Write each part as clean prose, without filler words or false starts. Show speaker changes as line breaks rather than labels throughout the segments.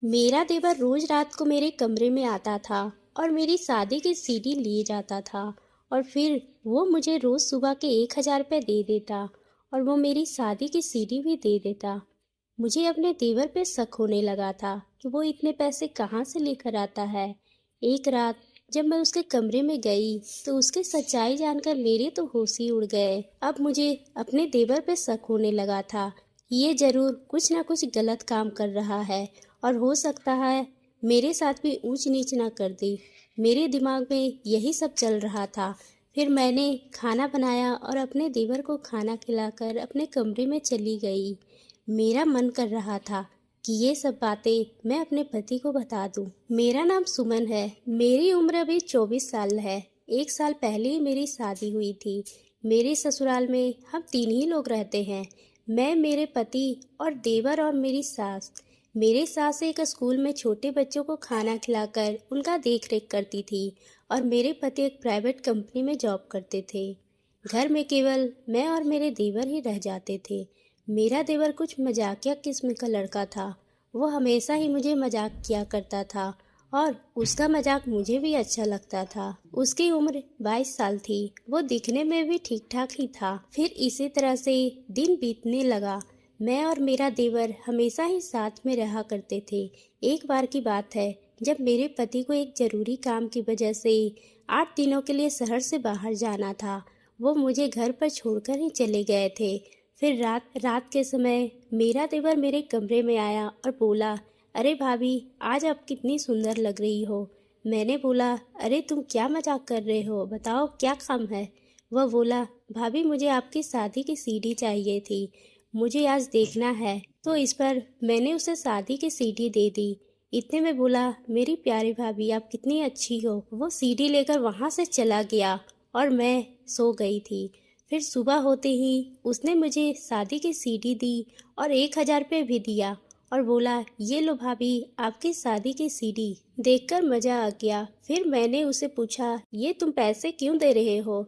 मेरा देवर रोज रात को मेरे कमरे में आता था और मेरी शादी की सीडी लिए जाता था। और फिर वो मुझे रोज सुबह के 1,000 रुपये दे देता और वो मेरी शादी की सीडी भी दे देता। मुझे अपने देवर पे शक होने लगा था कि वो इतने पैसे कहाँ से लेकर आता है। एक रात जब मैं उसके कमरे में गई तो उसकी सच्चाई जानकर मेरे तो होश ही उड़ गए। अब मुझे अपने देवर पे शक होने लगा था कि ये जरूर कुछ ना कुछ गलत काम कर रहा है और हो सकता है मेरे साथ भी ऊंच नीच ना कर दी। मेरे दिमाग में यही सब चल रहा था। फिर मैंने खाना बनाया और अपने देवर को खाना खिलाकर अपने कमरे में चली गई। मेरा मन कर रहा था कि ये सब बातें मैं अपने पति को बता दूं। मेरा नाम सुमन है। मेरी उम्र अभी 24 साल है। 1 साल पहले ही मेरी शादी हुई थी। मेरे ससुराल में हम 3 ही लोग रहते हैं, मैं, मेरे पति और देवर और मेरी सास। मेरी सास एक स्कूल में छोटे बच्चों को खाना खिलाकर उनका देख रेख करती थी और मेरे पति एक प्राइवेट कंपनी में जॉब करते थे। घर में केवल मैं और मेरे देवर ही रह जाते थे। मेरा देवर कुछ मजाकिया किस्म का लड़का था। वो हमेशा ही मुझे मजाक किया करता था और उसका मजाक मुझे भी अच्छा लगता था। उसकी उम्र 22 साल थी। वो दिखने में भी ठीक ठाक ही था। फिर इसी तरह से दिन बीतने लगा। मैं और मेरा देवर हमेशा ही साथ में रहा करते थे। एक बार की बात है जब मेरे पति को एक जरूरी काम की वजह से 8 दिनों के लिए शहर से बाहर जाना था। वो मुझे घर पर छोड़कर ही चले गए थे। फिर रात रात के समय मेरा देवर मेरे कमरे में आया और बोला, अरे भाभी, आज आप कितनी सुंदर लग रही हो। मैंने बोला, अरे तुम क्या मजाक कर रहे हो, बताओ क्या काम है। वह बोला, भाभी मुझे आपकी शादी की सीडी चाहिए थी, मुझे आज देखना है। तो इस पर मैंने उसे शादी की सीडी दे दी। इतने में बोला, मेरी प्यारी भाभी आप कितनी अच्छी हो। वो सीडी लेकर वहाँ से चला गया और मैं सो गई थी। फिर सुबह होते ही उसने मुझे शादी की सीडी दी और 1,000 रुपये भी दिया और बोला, ये लो भाभी आपकी शादी की सीडी। देखकर मजा आ गया। फिर मैंने उसे पूछा, ये तुम पैसे क्यों दे रहे हो।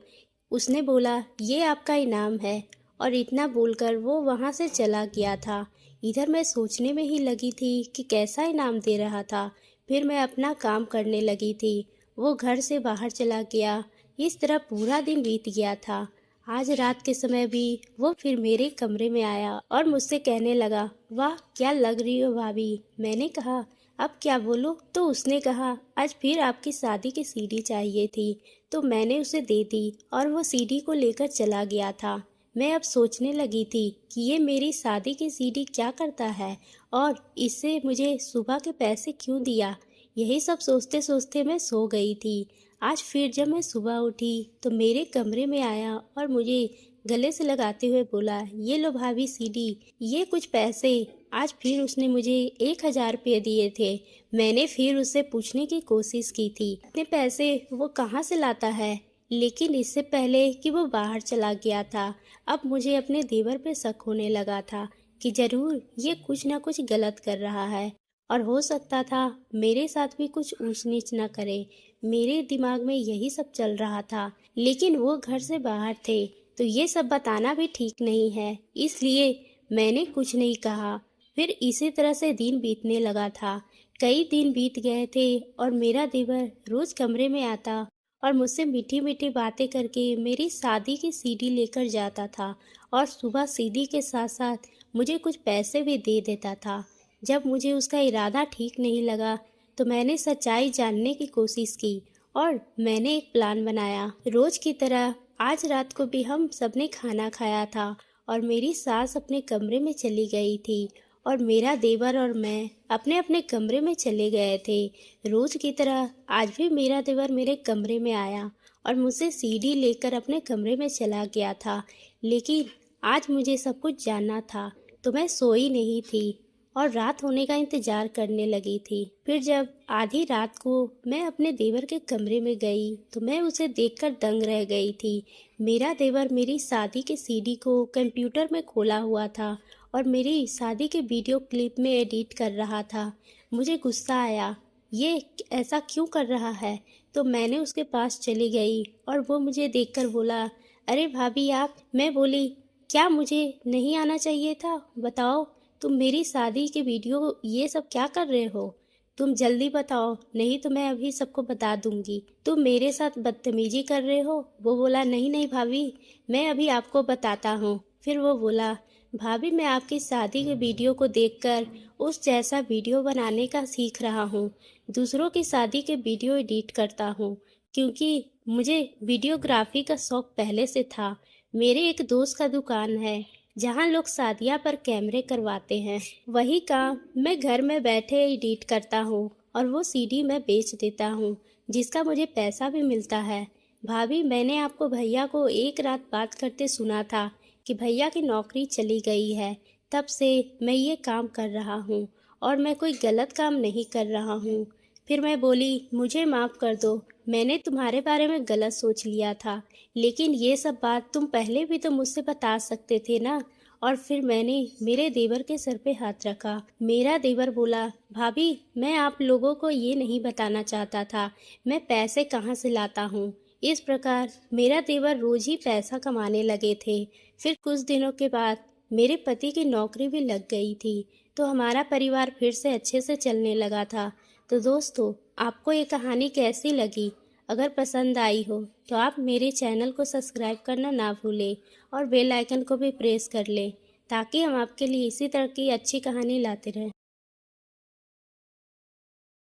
उसने बोला, ये आपका इनाम है। और इतना बोलकर वो वहाँ से चला गया था। इधर मैं सोचने में ही लगी थी कि कैसा इनाम दे रहा था। फिर मैं अपना काम करने लगी थी। वो घर से बाहर चला गया। इस तरह पूरा दिन बीत गया था। आज रात के समय भी वो फिर मेरे कमरे में आया और मुझसे कहने लगा, वाह क्या लग रही हो भाभी। मैंने कहा, अब क्या बोलूं। तो उसने कहा, आज फिर आपकी शादी की सीडी चाहिए थी। तो मैंने उसे दे दी और वो सीडी को लेकर चला गया था। मैं अब सोचने लगी थी कि ये मेरी शादी की सीडी क्या करता है और इससे मुझे सुबह के पैसे क्यों दिया। यही सब सोचते सोचते मैं सो गई थी। आज फिर जब मैं सुबह उठी तो मेरे कमरे में आया और मुझे गले से लगाते हुए बोला, ये लो भाभी सीडी, ये कुछ पैसे। आज फिर उसने मुझे 1,000 रुपये दिए थे। मैंने फिर उससे पूछने की कोशिश की थी इतने पैसे वो कहाँ से लाता है, लेकिन इससे पहले कि वो बाहर चला गया था, अब मुझे अपने देवर पे शक होने लगा था कि जरूर ये कुछ ना कुछ गलत कर रहा है और हो सकता था मेरे साथ भी कुछ ऊंच नीच ना करे। मेरे दिमाग में यही सब चल रहा था, लेकिन वो घर से बाहर थे तो ये सब बताना भी ठीक नहीं है, इसलिए मैंने कुछ नहीं कहा। फिर इसी तरह से दिन बीतने लगा था। कई दिन बीत गए थे और मेरा देवर रोज कमरे में आता और मुझसे मीठी मीठी बातें करके मेरी शादी की सीडी लेकर जाता था और सुबह सीडी के साथ साथ मुझे कुछ पैसे भी दे देता था। जब मुझे उसका इरादा ठीक नहीं लगा तो मैंने सच्चाई जानने की कोशिश की और मैंने एक प्लान बनाया। रोज की तरह आज रात को भी हम सबने खाना खाया था और मेरी सास अपने कमरे में चली गई थी और मेरा देवर और मैं अपने अपने कमरे में चले गए थे। रोज की तरह आज भी मेरा देवर मेरे कमरे में आया और मुझसे सीडी लेकर अपने कमरे में चला गया था। लेकिन आज मुझे सब कुछ जानना था तो मैं सोई नहीं थी और रात होने का इंतजार करने लगी थी। फिर जब आधी रात को मैं अपने देवर के कमरे में गई तो मैं उसे देखकर दंग रह गई थी। मेरा देवर मेरी शादी की सीडी को कंप्यूटर में खोला हुआ था और मेरी शादी के वीडियो क्लिप में एडिट कर रहा था। मुझे गुस्सा आया, ये ऐसा क्यों कर रहा है। तो मैंने उसके पास चली गई और वो मुझे देखकर बोला, अरे भाभी आप। मैं बोली, क्या मुझे नहीं आना चाहिए था, बताओ तुम मेरी शादी की वीडियो ये सब क्या कर रहे हो? तुम जल्दी बताओ, नहीं तो मैं अभी सबको बता दूंगी। तुम मेरे साथ बदतमीजी कर रहे हो। वो बोला, नहीं नहीं भाभी, मैं अभी आपको बताता हूँ। फिर वो बोला, भाभी मैं आपकी शादी के वीडियो को देखकर उस जैसा वीडियो बनाने का सीख रहा हूँ। दूसरों की शादी के वीडियो एडिट करता हूँ, क्योंकि मुझे वीडियोग्राफी का शौक पहले से था। मेरे एक दोस्त का दुकान है जहाँ लोग शादियाँ पर कैमरे करवाते हैं। वही काम मैं घर में बैठे एडिट करता हूँ और वो सीडी मैं बेच देता हूँ, जिसका मुझे पैसा भी मिलता है। भाभी मैंने आपको भैया को एक रात बात करते सुना था कि भैया की नौकरी चली गई है। तब से मैं ये काम कर रहा हूँ और मैं कोई गलत काम नहीं कर रहा हूँ। फिर मैं बोली, मुझे माफ़ कर दो, मैंने तुम्हारे बारे में गलत सोच लिया था, लेकिन ये सब बात तुम पहले भी तो मुझसे बता सकते थे ना। और फिर मैंने मेरे देवर के सर पे हाथ रखा। मेरा देवर बोला, भाभी मैं आप लोगों को ये नहीं बताना चाहता था मैं पैसे कहाँ से लाता हूँ। इस प्रकार मेरा देवर रोज ही पैसा कमाने लगे थे। फिर कुछ दिनों के बाद मेरे पति की नौकरी भी लग गई थी, तो हमारा परिवार फिर से अच्छे से चलने लगा था। तो दोस्तों, आपको ये कहानी कैसी लगी? अगर पसंद आई हो तो आप मेरे चैनल को सब्सक्राइब करना ना भूलें और बेल आइकन को भी प्रेस कर लें, ताकि हम आपके लिए इसी तरह की अच्छी कहानी लाते रहें।